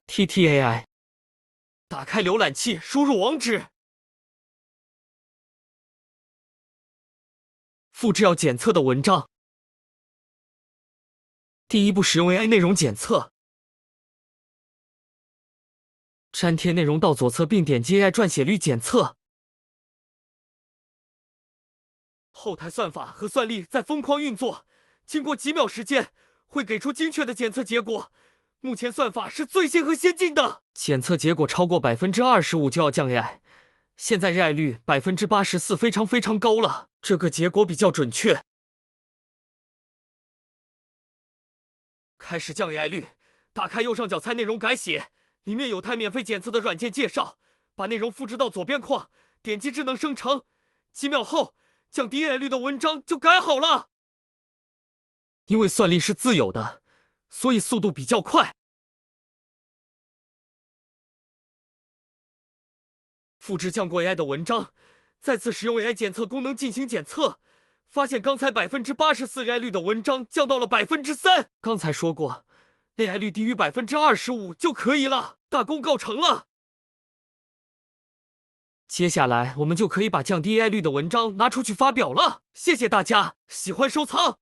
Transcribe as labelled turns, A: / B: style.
A: TTAI，
B: 打开浏览器，输入网址。复制要检测的文章。第一步，使用 AI 内容检测。粘贴内容到左侧，并点击 AI 撰写率检测。后台算法和算力在疯狂运作，经过几秒时间，会给出精确的检测结果。目前算法是最新和先进的，检测结果超过25%就要降 AI， 现在 AI 率84%，非常高了，这个结果比较准确。开始降 AI 率，打开右上角菜内容改写，里面有台免费检测的软件介绍，把内容复制到左边框，点击智能生成，几秒后，降低 AI 率的文章就改好了。因为算力是自有的，所以速度比较快。复制降过 AI 的文章，再次使用 AI 检测功能进行检测，发现刚才84% AI 率的文章降到了3%。刚才说过 ，AI 率低于25%就可以了，大功告成了。接下来我们就可以把降低 AI 率的文章拿出去发表了。谢谢大家，喜欢收藏。